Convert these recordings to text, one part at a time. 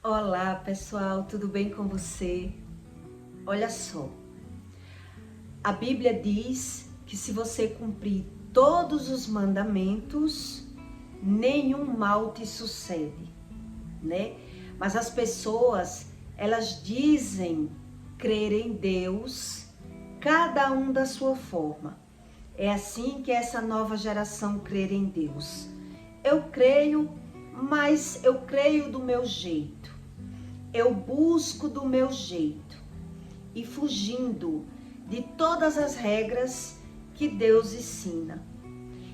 Olá pessoal, tudo bem com você? Olha só, a Bíblia diz que se você cumprir todos os mandamentos, nenhum mal te sucede, né? Mas as pessoas, elas dizem crer em Deus, cada um da sua forma. É assim que essa nova geração crê em Deus. Eu creio, mas eu creio do meu jeito. Eu busco do meu jeito e fugindo de todas as regras que Deus ensina.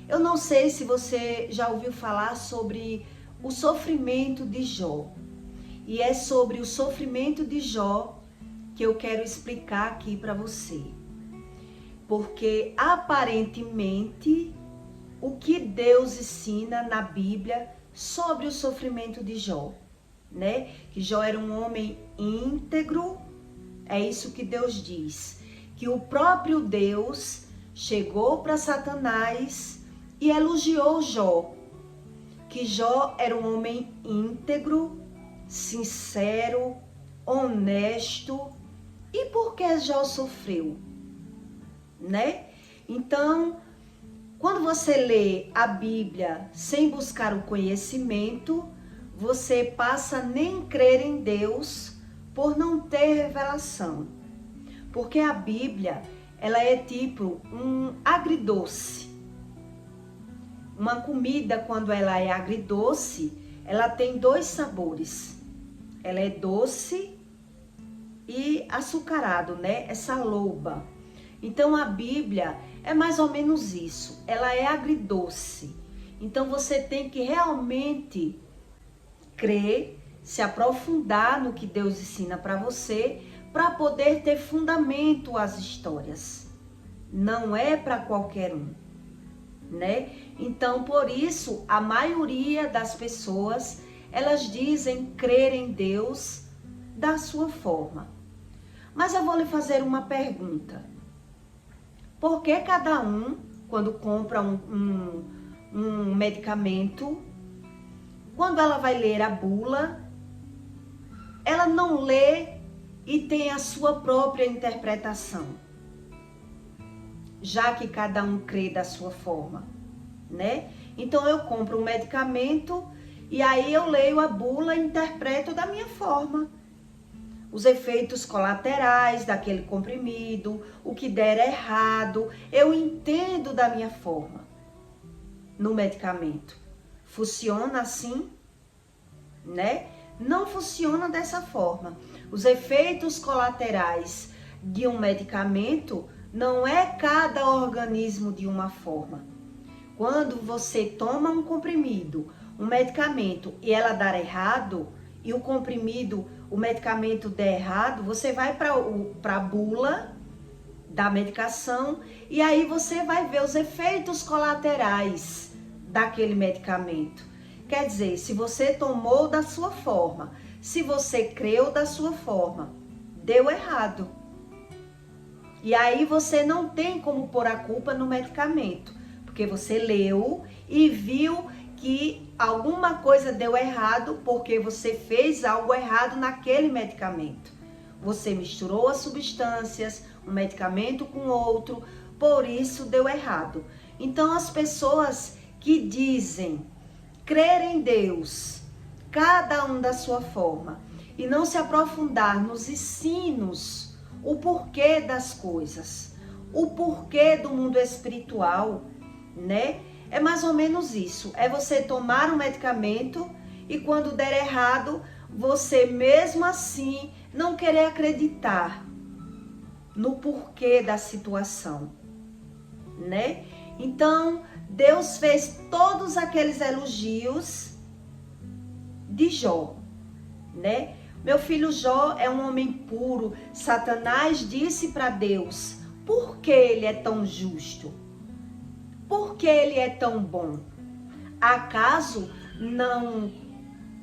Eu não sei se você já ouviu falar sobre o sofrimento de Jó. E é sobre o sofrimento de Jó que eu quero explicar aqui para você. Porque aparentemente o que Deus ensina na Bíblia sobre o sofrimento de Jó, né? Que Jó era um homem íntegro, é isso que Deus diz. Que o próprio Deus chegou para Satanás e elogiou Jó. Que Jó era um homem íntegro, sincero, honesto. E por que Jó sofreu, né? Então, quando você lê a Bíblia sem buscar o conhecimento, você passa a nem crer em Deus por não ter revelação. Porque a Bíblia, ela é tipo um agridoce. Uma comida, quando ela é agridoce, ela tem dois sabores. Ela é doce e açucarado, né? Essa loba. Então a Bíblia é mais ou menos isso. Ela é agridoce. Então você tem que realmente crer, se aprofundar no que Deus ensina para você, para poder ter fundamento às histórias. Não é para qualquer um, né? Então, por isso, a maioria das pessoas, elas dizem crer em Deus da sua forma. Mas eu vou lhe fazer uma pergunta. Por que cada um, quando compra um medicamento, quando ela vai ler a bula, ela não lê e tem a sua própria interpretação, já que cada um crê da sua forma, né? Então eu compro um medicamento e aí eu leio a bula e interpreto da minha forma. Os efeitos colaterais daquele comprimido, o que der errado, eu entendo da minha forma no medicamento. Funciona assim, né? Não funciona dessa forma. Os efeitos colaterais de um medicamento não é cada organismo de uma forma. Quando você toma um comprimido, um medicamento e ela dar errado, e o comprimido, o medicamento der errado, você vai para a bula da medicação e aí você vai ver os efeitos colaterais daquele medicamento. Quer dizer, se você tomou da sua forma, se você creu da sua forma, deu errado. E aí você não tem como pôr a culpa no medicamento, porque você leu e viu que alguma coisa deu errado porque você fez algo errado naquele medicamento. Você misturou as substâncias, um medicamento com outro, por isso deu errado. Então as pessoas que dizem crer em Deus, cada um da sua forma, e não se aprofundar nos ensinos, o porquê das coisas, o porquê do mundo espiritual, né? É mais ou menos isso. É você tomar um medicamento e quando der errado, você mesmo assim não querer acreditar no porquê da situação, né? Então, Deus fez todos aqueles elogios de Jó, né? Meu filho Jó é um homem puro. Satanás disse para Deus: por que ele é tão justo? Por que ele é tão bom? Acaso não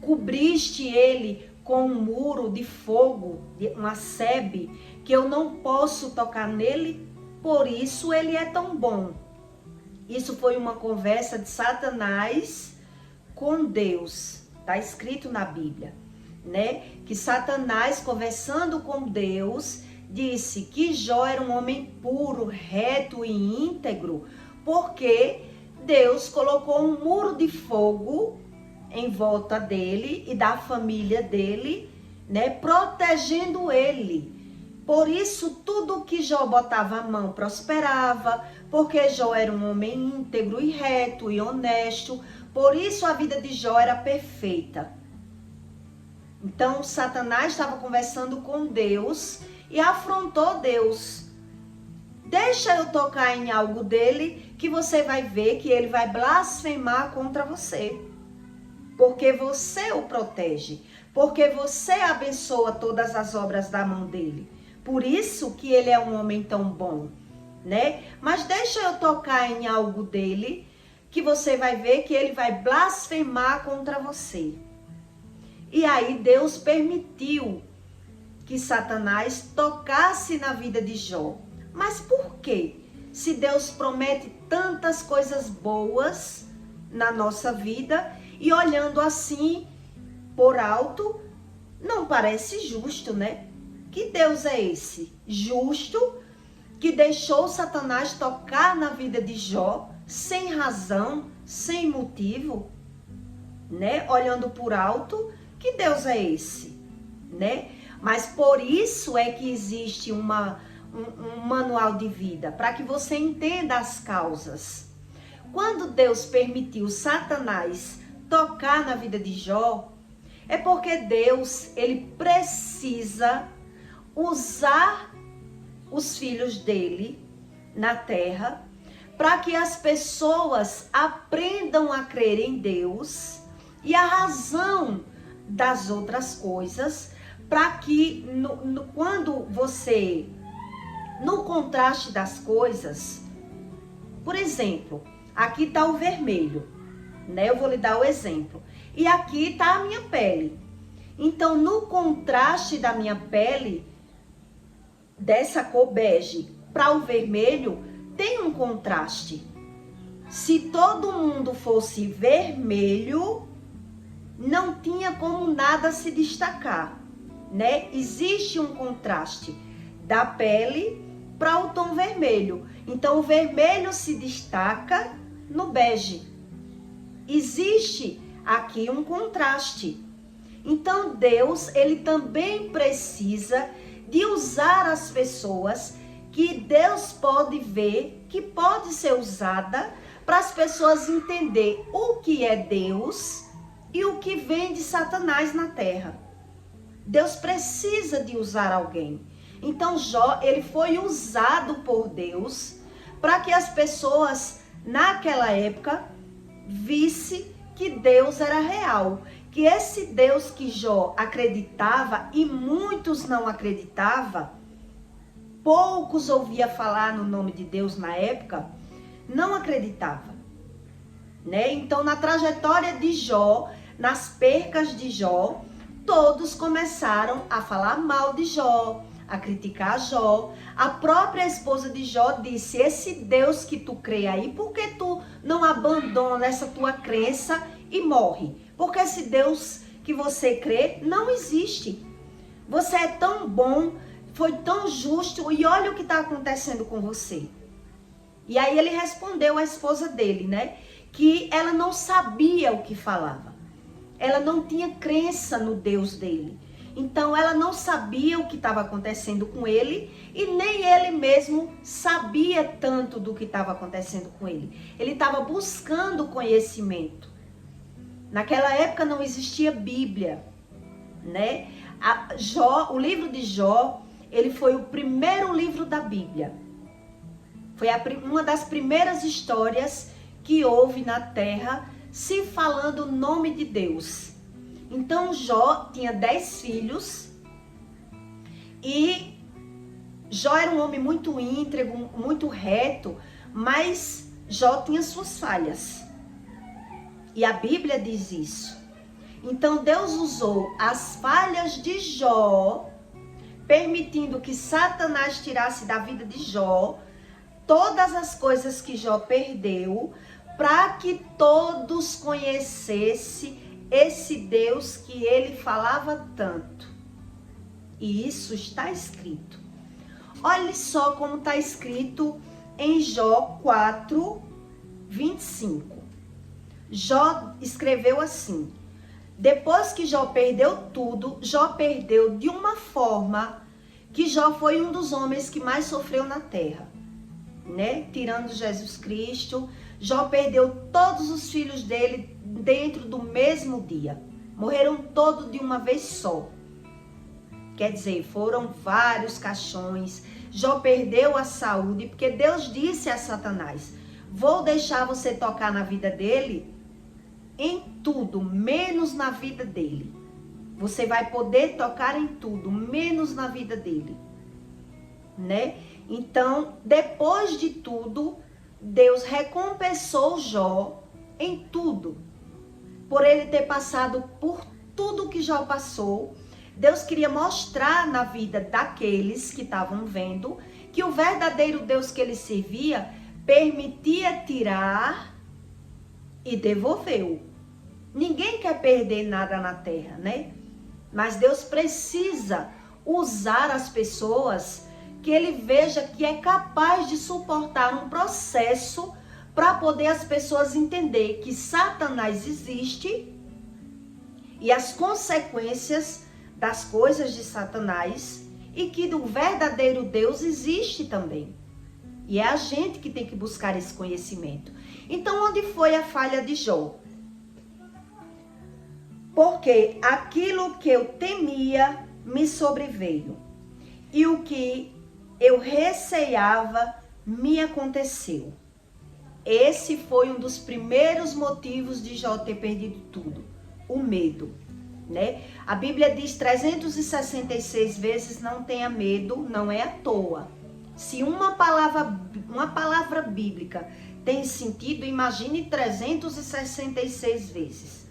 cobriste ele com um muro de fogo, uma sebe, que eu não posso tocar nele? Por isso ele é tão bom. Isso foi uma conversa de Satanás com Deus. Está escrito na Bíblia. né? Que Satanás, conversando com Deus, disse que Jó era um homem puro, reto e íntegro, porque Deus colocou um muro de fogo em volta dele e da família dele, né? Protegendo ele. Por isso, tudo que Jó botava a mão prosperava, porque Jó era um homem íntegro e reto e honesto. Por isso, a vida de Jó era perfeita. Então, Satanás estava conversando com Deus e afrontou Deus. Deixa eu tocar em algo dele, que você vai ver que ele vai blasfemar contra você. Porque você o protege, porque você abençoa todas as obras da mão dele. Por isso que ele é um homem tão bom, né? Mas deixa eu tocar em algo dele, que você vai ver que ele vai blasfemar contra você. E aí Deus permitiu que Satanás tocasse na vida de Jó. Mas por quê? Se Deus promete tantas coisas boas na nossa vida, e olhando assim por alto, não parece justo, né? Que Deus é esse? Justo, que deixou Satanás tocar na vida de Jó sem razão, sem motivo, né? Olhando por alto, que Deus é esse, né? Mas por isso é que existe um manual de vida, para que você entenda as causas. Quando Deus permitiu Satanás tocar na vida de Jó, é porque Deus, ele precisa usar os filhos dele na terra, para que as pessoas aprendam a crer em Deus e a razão das outras coisas, para que quando você, no contraste das coisas, por exemplo, aqui está o vermelho, né? Eu vou lhe dar o exemplo. E aqui está a minha pele. Então, no contraste da minha pele, dessa cor bege para o vermelho, tem um contraste. Se todo mundo fosse vermelho, não tinha como nada se destacar, né? Existe um contraste da pele para o tom vermelho. Então, o vermelho se destaca no bege. Existe aqui um contraste. Então, Deus, ele também precisa de usar as pessoas que Deus pode ver, que pode ser usada para as pessoas entender o que é Deus e o que vem de Satanás na terra. Deus precisa de usar alguém. Então, Jó, ele foi usado por Deus para que as pessoas, naquela época, vissem que Deus era real. Que esse Deus que Jó acreditava e muitos não acreditavam, poucos ouviam falar no nome de Deus na época, não acreditava, né? Então, na trajetória de Jó, nas percas de Jó, todos começaram a falar mal de Jó, a criticar Jó. A própria esposa de Jó disse: esse Deus que tu crê aí, por que tu não abandona essa tua crença e morre? Porque esse Deus que você crê não existe. Você é tão bom, foi tão justo, e olha o que está acontecendo com você. E aí ele respondeu à esposa dele, né? Que ela não sabia o que falava. Ela não tinha crença no Deus dele. Então ela não sabia o que estava acontecendo com ele e nem ele mesmo sabia tanto do que estava acontecendo com ele. Ele estava buscando conhecimento. Naquela época não existia Bíblia, né? O livro de Jó, ele foi o primeiro livro da Bíblia. Foi uma das primeiras histórias que houve na terra se falando o nome de Deus. Então Jó tinha 10 filhos e Jó era um homem muito íntegro, muito reto, mas Jó tinha suas falhas. E a Bíblia diz isso. Então Deus usou as falhas de Jó, permitindo que Satanás tirasse da vida de Jó todas as coisas que Jó perdeu, para que todos conhecessem esse Deus que ele falava tanto. E isso está escrito. Olhe só como está escrito em Jó 4, 25. Jó escreveu assim: depois que Jó perdeu tudo, Jó perdeu de uma forma que Jó foi um dos homens que mais sofreu na terra, né? Tirando Jesus Cristo, Jó perdeu todos os filhos dele dentro do mesmo dia. Morreram todos de uma vez só. Quer dizer, foram vários caixões. Jó perdeu a saúde, porque Deus disse a Satanás: vou deixar você tocar na vida dele em tudo, menos na vida dele. Você vai poder tocar em tudo, menos na vida dele, né? Então, depois de tudo, Deus recompensou Jó em tudo. Por ele ter passado por tudo que Jó passou, Deus queria mostrar na vida daqueles que estavam vendo que o verdadeiro Deus que ele servia permitia tirar e devolveu. Ninguém quer perder nada na terra, né? Mas Deus precisa usar as pessoas que ele veja que é capaz de suportar um processo para poder as pessoas entender que Satanás existe e as consequências das coisas de Satanás e que o verdadeiro Deus existe também. E é a gente que tem que buscar esse conhecimento. Então, onde foi a falha de Jó? Porque aquilo que eu temia me sobreveio, e o que eu receava me aconteceu. Esse foi um dos primeiros motivos de Jó ter perdido tudo, o medo, né? A Bíblia diz 366 vezes não tenha medo, não é à toa. Se uma palavra bíblica tem sentido, imagine 366 vezes.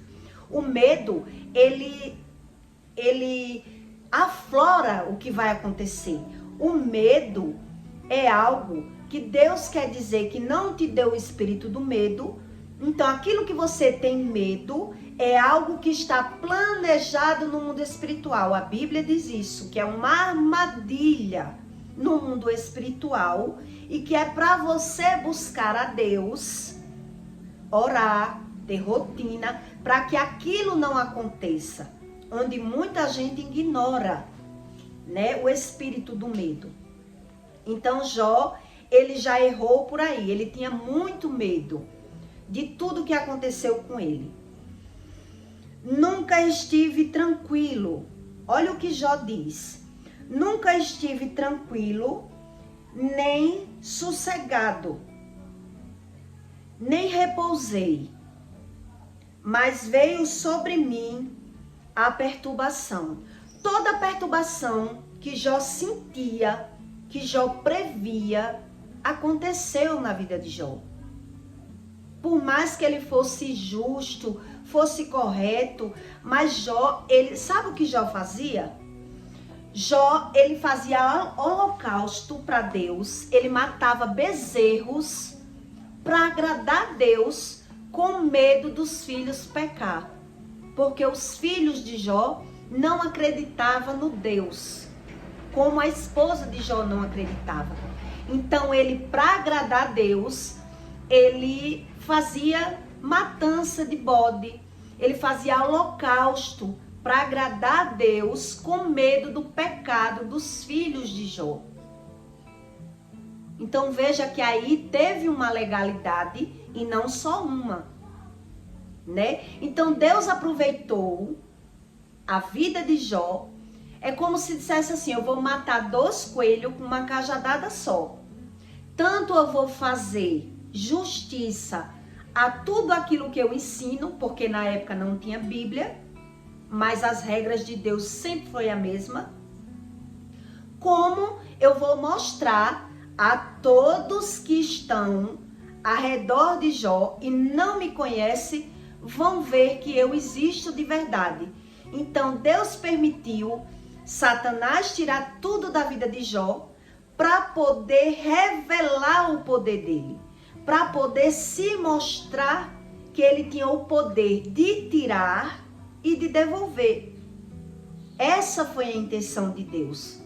O medo, ele aflora o que vai acontecer. O medo é algo que Deus quer dizer que não te deu o espírito do medo. Então, aquilo que você tem medo é algo que está planejado no mundo espiritual. A Bíblia diz isso, que é uma armadilha no mundo espiritual e que é para você buscar a Deus, orar, ter rotina, para que aquilo não aconteça, onde muita gente ignora, né, o espírito do medo. Então Jó, ele já errou por aí, ele tinha muito medo de tudo que aconteceu com ele. Nunca estive tranquilo. Olha o que Jó diz: nunca estive tranquilo, nem sossegado, nem repousei, mas veio sobre mim a perturbação. Toda perturbação que Jó sentia, que Jó previa, aconteceu na vida de Jó. Por mais que ele fosse justo, fosse correto, mas Jó, sabe o que Jó fazia? Jó, ele fazia holocausto para Deus, ele matava bezerros para agradar a Deus, com medo dos filhos pecar. Porque os filhos de Jó não acreditavam no Deus, como a esposa de Jó não acreditava. Então ele, para agradar a Deus, ele fazia matança de bode, ele fazia holocausto para agradar a Deus, com medo do pecado dos filhos de Jó. Então veja que aí teve uma legalidade e não só uma, né? Então Deus aproveitou a vida de Jó. É como se dissesse assim: eu vou matar 2 coelhos com uma cajadada só. Tanto eu vou fazer justiça a tudo aquilo que eu ensino, porque na época não tinha Bíblia, mas as regras de Deus sempre foi a mesma. Como eu vou mostrar a todos que estão ao redor de Jó e não me conhecem, vão ver que eu existo de verdade. Então Deus permitiu Satanás tirar tudo da vida de Jó para poder revelar o poder dele, para poder se mostrar que ele tinha o poder de tirar e de devolver. Essa foi a intenção de Deus.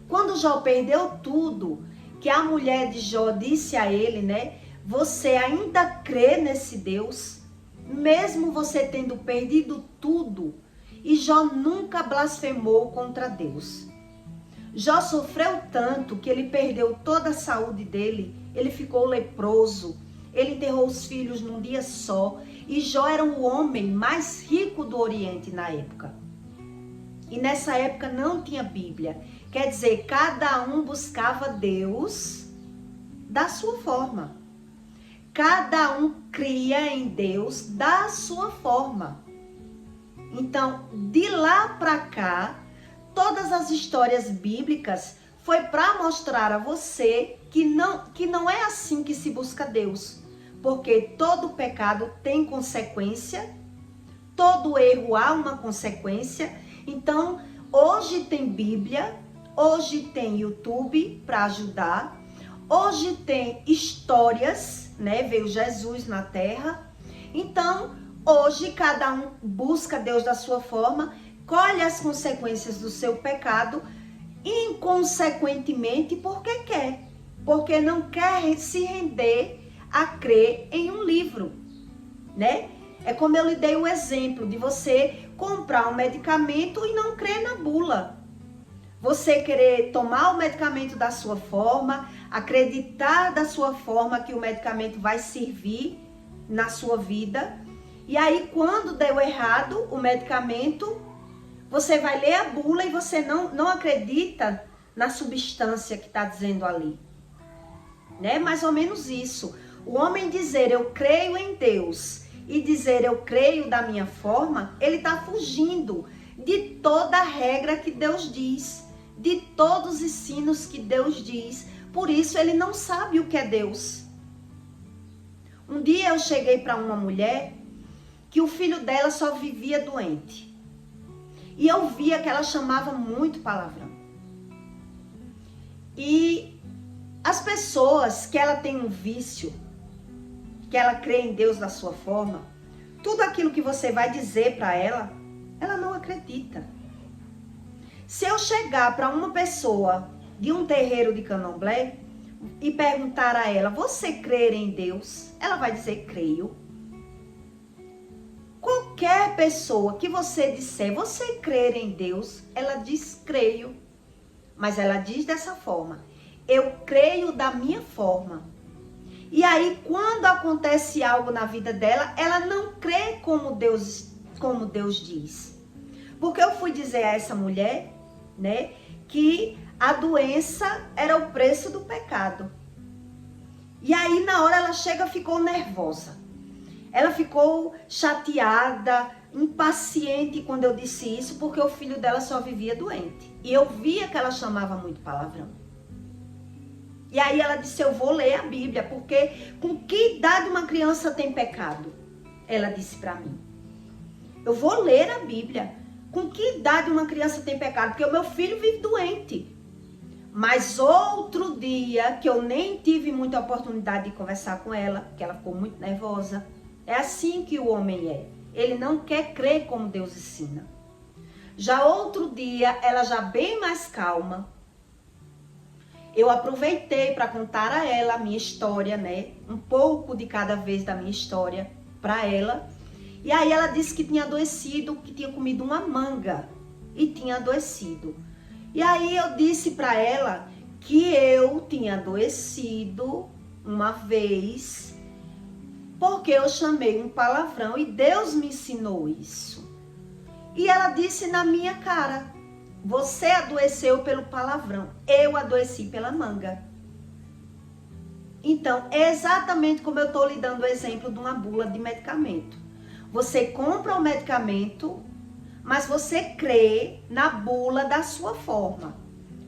Quando Jó perdeu tudo, que a mulher de Jó disse a ele, né? Você ainda crê nesse Deus? Mesmo você tendo perdido tudo? E Jó nunca blasfemou contra Deus. Jó sofreu tanto que ele perdeu toda a saúde dele, ele ficou leproso, ele enterrou os filhos num dia só. E Jó era o homem mais rico do Oriente na época. E nessa época não tinha Bíblia. Quer dizer, cada um buscava Deus da sua forma. Cada um cria em Deus da sua forma. Então, de lá para cá, todas as histórias bíblicas foi para mostrar a você que não é assim que se busca Deus. Porque todo pecado tem consequência, todo erro há uma consequência. Então, hoje tem Bíblia, hoje tem YouTube para ajudar, hoje tem histórias, né? Veio Jesus na Terra. Então, hoje cada um busca Deus da sua forma, colhe as consequências do seu pecado, inconsequentemente porque quer, porque não quer se render a crer em um livro, né? É como eu lhe dei o exemplo de você comprar um medicamento e não crer na bula. Você querer tomar o medicamento da sua forma, acreditar da sua forma que o medicamento vai servir na sua vida. E aí, quando deu errado o medicamento, você vai ler a bula e você não acredita na substância que está dizendo ali. Né? Mais ou menos isso. O homem dizer eu creio em Deus e dizer eu creio da minha forma, ele está fugindo de toda a regra que Deus diz, de todos os ensinos que Deus diz. Por isso ele não sabe o que é Deus. Um dia eu cheguei para uma mulher que o filho dela só vivia doente. E eu via que ela chamava muito palavrão. E as pessoas que ela tem um vício, que ela crê em Deus da sua forma, tudo aquilo que você vai dizer para ela, ela não acredita. Se eu chegar para uma pessoa de um terreiro de candomblé e perguntar a ela, você crê em Deus? Ela vai dizer, creio. Qualquer pessoa que você disser, você crê em Deus? Ela diz, creio. Mas ela diz dessa forma, eu creio da minha forma. E aí, quando acontece algo na vida dela, ela não crê como Deus diz. Porque eu fui dizer a essa mulher, né, que a doença era o preço do pecado. E aí, na hora, ela ficou nervosa. Ela ficou chateada, impaciente quando eu disse isso, porque o filho dela só vivia doente. E eu via que ela chamava muito palavrão. E aí ela disse, eu vou ler a Bíblia, porque com que idade uma criança tem pecado? Ela disse para mim, eu vou ler a Bíblia. Com que idade uma criança tem pecado? Porque o meu filho vive doente. Mas outro dia, que eu nem tive muita oportunidade de conversar com ela, porque ela ficou muito nervosa. É assim que o homem é. Ele não quer crer como Deus ensina. Já outro dia, ela já bem mais calma, eu aproveitei para contar a ela a minha história, né? Um pouco de cada vez da minha história para ela. E aí ela disse que tinha adoecido, que tinha comido uma manga e tinha adoecido. E aí eu disse para ela que eu tinha adoecido uma vez porque eu chamei um palavrão e Deus me ensinou isso. E ela disse na minha cara, você adoeceu pelo palavrão, eu adoeci pela manga. Então, é exatamente como eu estou lhe dando o exemplo de uma bula de medicamento. Você compra o medicamento, mas você crê na bula da sua forma.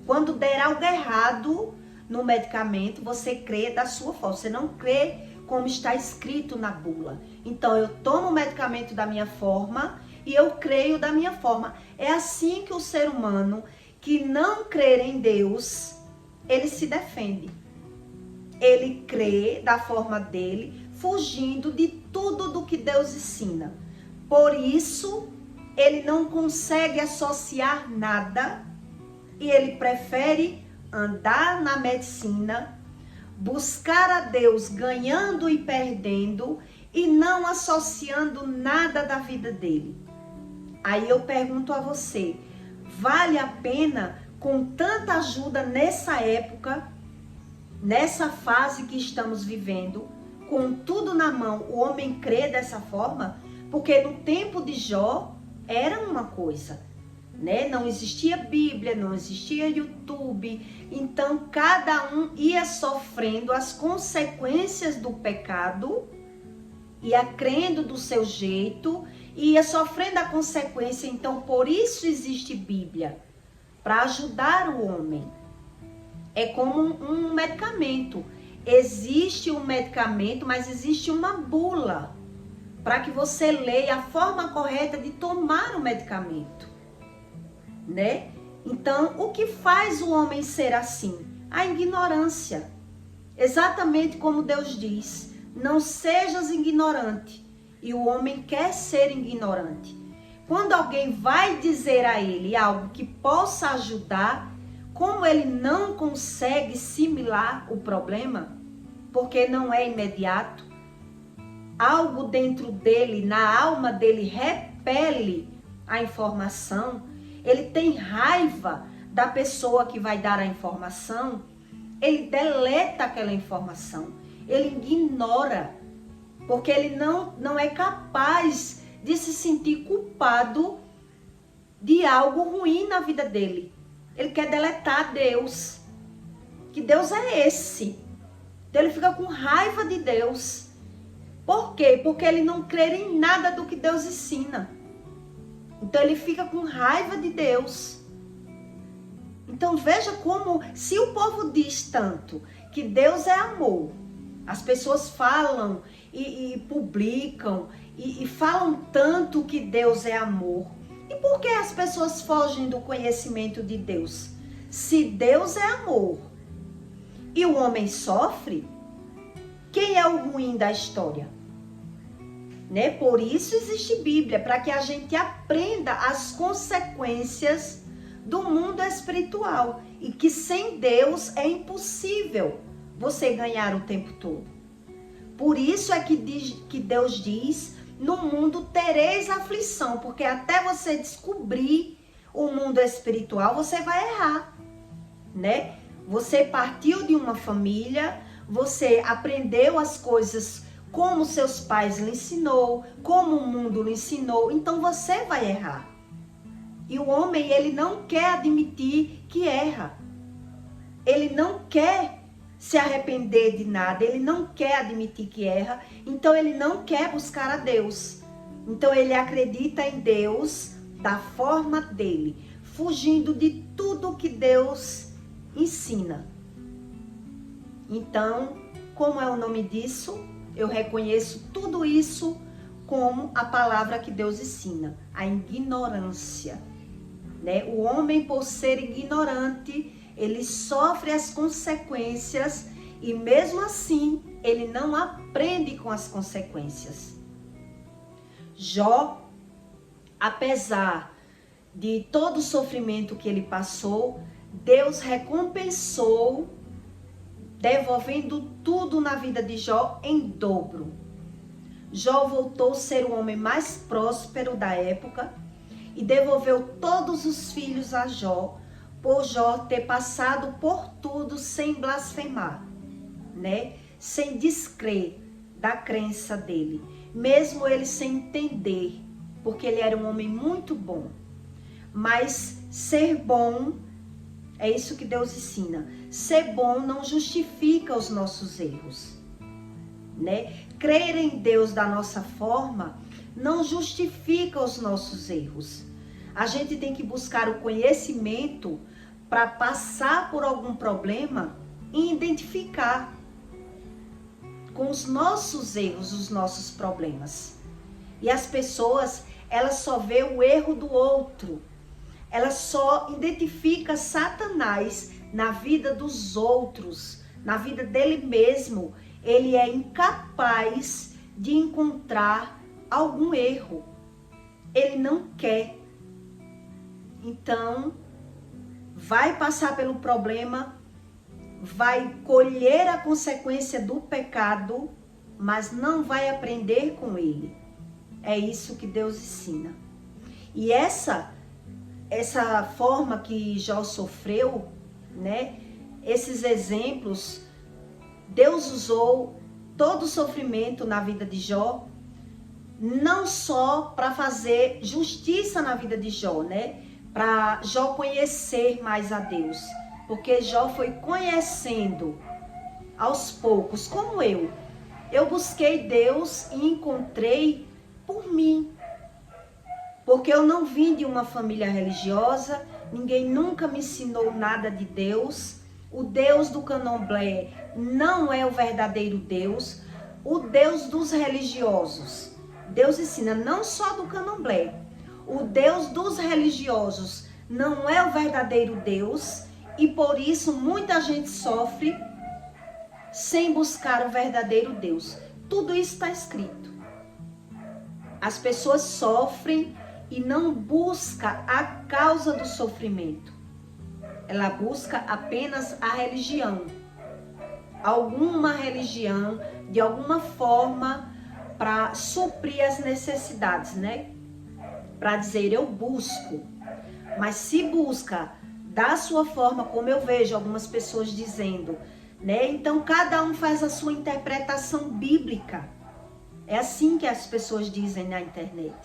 Quando der algo errado no medicamento, você crê da sua forma. Você não crê como está escrito na bula. Então, eu tomo o medicamento da minha forma e eu creio da minha forma. É assim que o ser humano que não crê em Deus, ele se defende. Ele crê da forma dele, fugindo de tudo do que Deus ensina. Por isso ele não consegue associar nada e ele prefere andar na medicina, buscar a Deus ganhando e perdendo e não associando nada da vida dele. Aí eu pergunto a você, vale a pena, com tanta ajuda nessa época, nessa fase que estamos vivendo, com tudo na mão, o homem crê dessa forma? Porque no tempo de Jó era uma coisa, né? Não existia Bíblia, não existia YouTube, então cada um ia sofrendo as consequências do pecado, ia crendo do seu jeito, ia sofrendo a consequência. Então por isso existe Bíblia, para ajudar o homem. É como um medicamento. Existe um medicamento, mas existe uma bula para que você leia a forma correta de tomar o medicamento, né? Então, o que faz o homem ser assim? A ignorância. Exatamente como Deus diz, não sejas ignorante. E o homem quer ser ignorante. Quando alguém vai dizer a ele algo que possa ajudar, como ele não consegue assimilar o problema, porque não é imediato, algo dentro dele, na alma dele, repele a informação, ele tem raiva da pessoa que vai dar a informação, ele deleta aquela informação, ele ignora, porque ele não é capaz de se sentir culpado de algo ruim na vida dele. Ele quer deletar Deus. Que Deus é esse? Então ele fica com raiva de Deus. Por quê? Porque ele não crê em nada do que Deus ensina. Então ele fica com raiva de Deus. Então veja como, se o povo diz tanto que Deus é amor, as pessoas falam e publicam e falam tanto que Deus é amor. E por que as pessoas fogem do conhecimento de Deus? Se Deus é amor e o homem sofre, quem é o ruim da história? Né? Por isso existe Bíblia, para que a gente aprenda as consequências do mundo espiritual. E que sem Deus é impossível você ganhar o tempo todo. Por isso é que Deus diz, no mundo tereis aflição, porque até você descobrir o mundo espiritual, você vai errar, né? Você partiu de uma família, você aprendeu as coisas como seus pais lhe ensinou, como o mundo lhe ensinou, então você vai errar. E o homem, ele não quer admitir que erra. Ele não quer se arrepender de nada, ele não quer admitir que erra, então ele não quer buscar a Deus. Então ele acredita em Deus da forma dele, fugindo de tudo que Deus ensina. Então, como é o nome disso? Eu reconheço tudo isso como a palavra que Deus ensina, a ignorância, né? O homem, por ser ignorante, ele sofre as consequências e mesmo assim ele não aprende com as consequências. Jó, apesar de todo o sofrimento que ele passou, Deus recompensou, devolvendo tudo na vida de Jó em dobro. Jó voltou a ser o homem mais próspero da época e devolveu todos os filhos a Jó, por Jó ter passado por tudo sem blasfemar, né? Sem descrer da crença dele, mesmo ele sem entender, porque ele era um homem muito bom. Mas ser bom, é isso que Deus ensina, ser bom não justifica os nossos erros, né? Crer em Deus da nossa forma não justifica os nossos erros. A gente tem que buscar o conhecimento para passar por algum problema e identificar com os nossos erros, os nossos problemas. E as pessoas, elas só vê o erro do outro. Ela só identifica Satanás na vida dos outros, na vida dele mesmo. Ele é incapaz de encontrar algum erro. ele não quer. Então, vai passar pelo problema, vai colher a consequência do pecado, mas não vai aprender com ele. É isso que Deus ensina. E essa forma que Jó sofreu, né? Esses exemplos, Deus usou todo o sofrimento na vida de Jó, não só para fazer justiça na vida de Jó, né? Para Jó conhecer mais a Deus. Porque Jó foi conhecendo aos poucos, como eu. Eu busquei Deus e encontrei por mim. Porque eu não vim de uma família religiosa, ninguém nunca me ensinou nada de Deus. O Deus do candomblé não é o verdadeiro Deus. O Deus dos religiosos. Deus ensina não só do candomblé. O Deus dos religiosos não é o verdadeiro Deus. E por isso muita gente sofre sem buscar o verdadeiro Deus. Tudo isso está escrito. As pessoas sofrem e não buscam a causa do sofrimento. Ela busca apenas a religião. Alguma religião, de alguma forma, para suprir as necessidades, né? Para dizer, eu busco. Mas se busca da sua forma, como eu vejo algumas pessoas dizendo, né? Então, cada um faz a sua interpretação bíblica. É assim que as pessoas dizem na internet.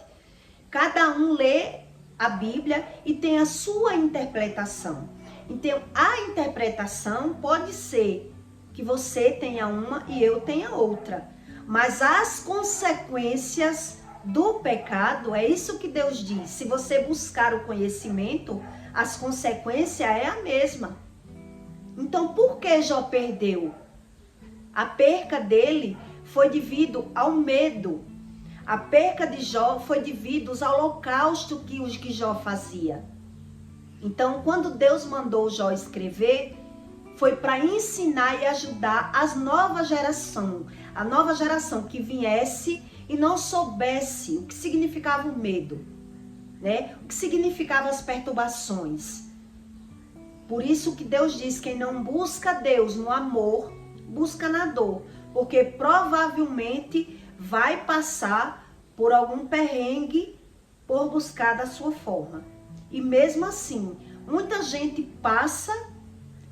Cada um lê a Bíblia e tem a sua interpretação. Então, a interpretação pode ser que você tenha uma e eu tenha outra. Mas as consequências do pecado, é isso que Deus diz. Se você buscar o conhecimento, as consequências é a mesma. Então, por que Jó perdeu? A perca dele foi devido ao medo. A perca de Jó foi devido aos holocaustos que Jó fazia. Então, quando Deus mandou Jó escrever, foi para ensinar e ajudar as novas gerações. A nova geração que viesse e não soubesse o que significava o medo, né? O que significava as perturbações. Por isso que Deus diz, quem não busca Deus no amor, busca na dor. Porque provavelmente vai passar por algum perrengue por buscar da sua forma. E mesmo assim, muita gente passa,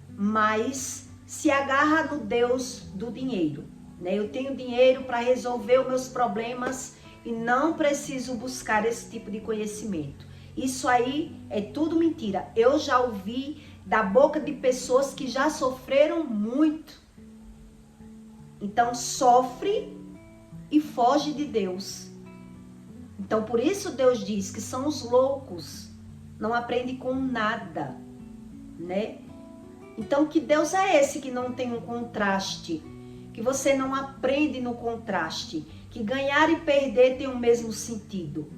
mas se agarra no Deus do dinheiro, né? Eu tenho dinheiro para resolver os meus problemas e não preciso buscar esse tipo de conhecimento. Isso aí é tudo mentira. Eu já ouvi da boca de pessoas que já sofreram muito. Então sofre e foge de Deus. Então por isso Deus diz que são os loucos, não aprendem com nada, né? Então que Deus é esse que não tem um contraste, que você não aprende no contraste, que ganhar e perder tem o mesmo sentido,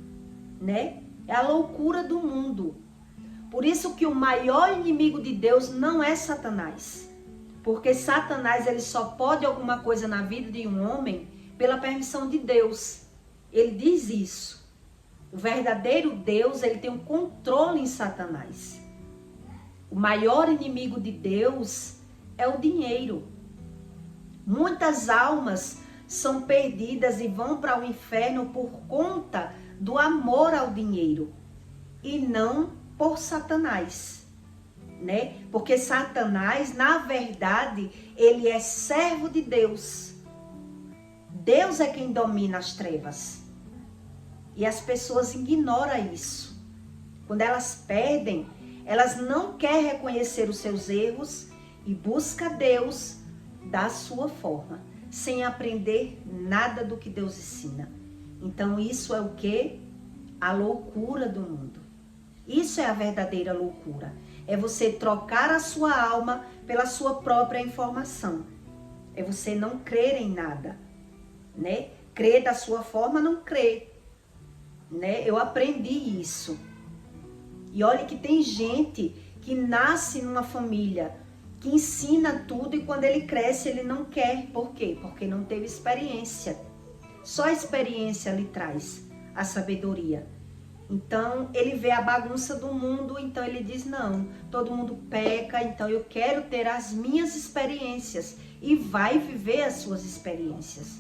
né? É a loucura do mundo. Por isso que o maior inimigo de Deus não é Satanás. Porque Satanás, ele só pode alguma coisa na vida de um homem pela permissão de Deus. Ele diz isso. O verdadeiro Deus, ele tem um controle em Satanás. O maior inimigo de Deus é o dinheiro. Muitas almas são perdidas e vão para o inferno por conta do amor ao dinheiro e não por Satanás. Né? Porque Satanás, na verdade, ele é servo de Deus. Deus é quem domina as trevas. E as pessoas ignoram isso. Quando elas perdem, elas não querem reconhecer os seus erros e busca Deus da sua forma, sem aprender nada do que Deus ensina. Então isso é o que? A loucura do mundo. Isso é a verdadeira loucura. É você trocar a sua alma pela sua própria informação. É você não crer em nada, né? Crer da sua forma, não crer, né? Eu aprendi isso. E olha que tem gente que nasce numa família que ensina tudo e quando ele cresce ele não quer. Por quê? Porque não teve experiência. Só a experiência lhe traz a sabedoria. Então, ele vê a bagunça do mundo, então ele diz, não, todo mundo peca, então eu quero ter as minhas experiências. E vai viver as suas experiências.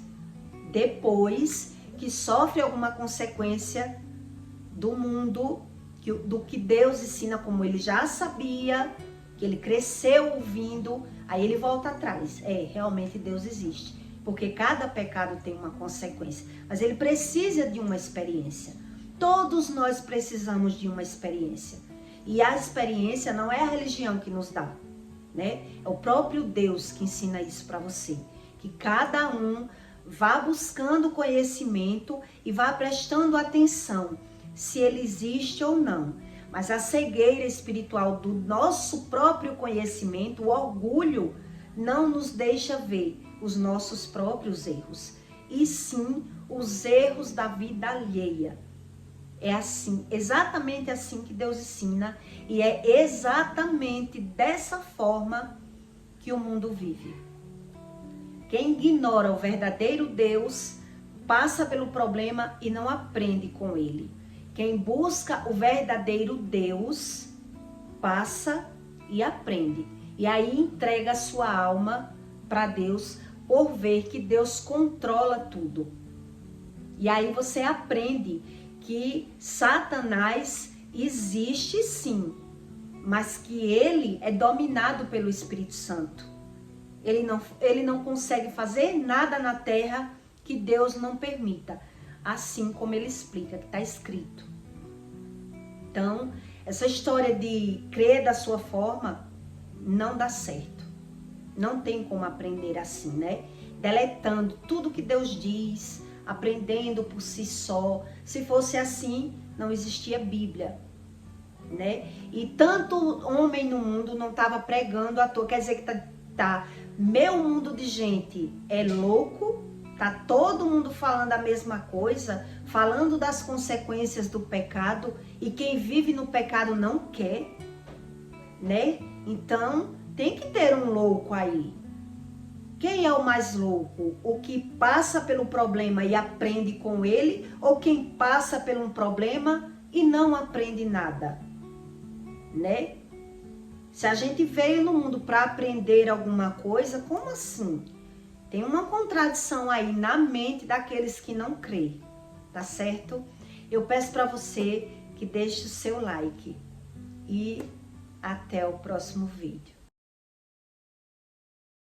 Depois que sofre alguma consequência do mundo, do que Deus ensina, como ele já sabia, que ele cresceu ouvindo, aí ele volta atrás. Realmente Deus existe. Porque cada pecado tem uma consequência. Mas ele precisa de uma experiência. Todos nós precisamos de uma experiência. E a experiência não é a religião que nos dá, né? É o próprio Deus que ensina isso para você. Que cada um vá buscando conhecimento e vá prestando atenção se ele existe ou não. Mas a cegueira espiritual do nosso próprio conhecimento, o orgulho, não nos deixa ver os nossos próprios erros, e sim os erros da vida alheia. É assim, exatamente assim que Deus ensina, e é exatamente dessa forma que o mundo vive. Quem ignora o verdadeiro Deus passa pelo problema e não aprende com ele. Quem busca o verdadeiro Deus passa e aprende. E aí entrega a sua alma para Deus por ver que Deus controla tudo. E aí você aprende que Satanás existe sim, mas que ele é dominado pelo Espírito Santo. Ele não consegue fazer nada na terra que Deus não permita, assim como ele explica, que está escrito. Então, essa história de crer da sua forma não dá certo. Não tem como aprender assim, né? Deletando tudo que Deus diz, aprendendo por si só. Se fosse assim, não existia Bíblia, né? E tanto homem no mundo não estava pregando à toa. Quer dizer que tá meu mundo de gente é louco, tá todo mundo falando a mesma coisa, falando das consequências do pecado, e quem vive no pecado não quer, né? Então, tem que ter um louco aí. Quem é o mais louco? O que passa pelo problema e aprende com ele, ou quem passa por um problema e não aprende nada, né? Se a gente veio no mundo para aprender alguma coisa, como assim? Tem uma contradição aí na mente daqueles que não creem, tá certo? Eu peço para você que deixe o seu like e até o próximo vídeo.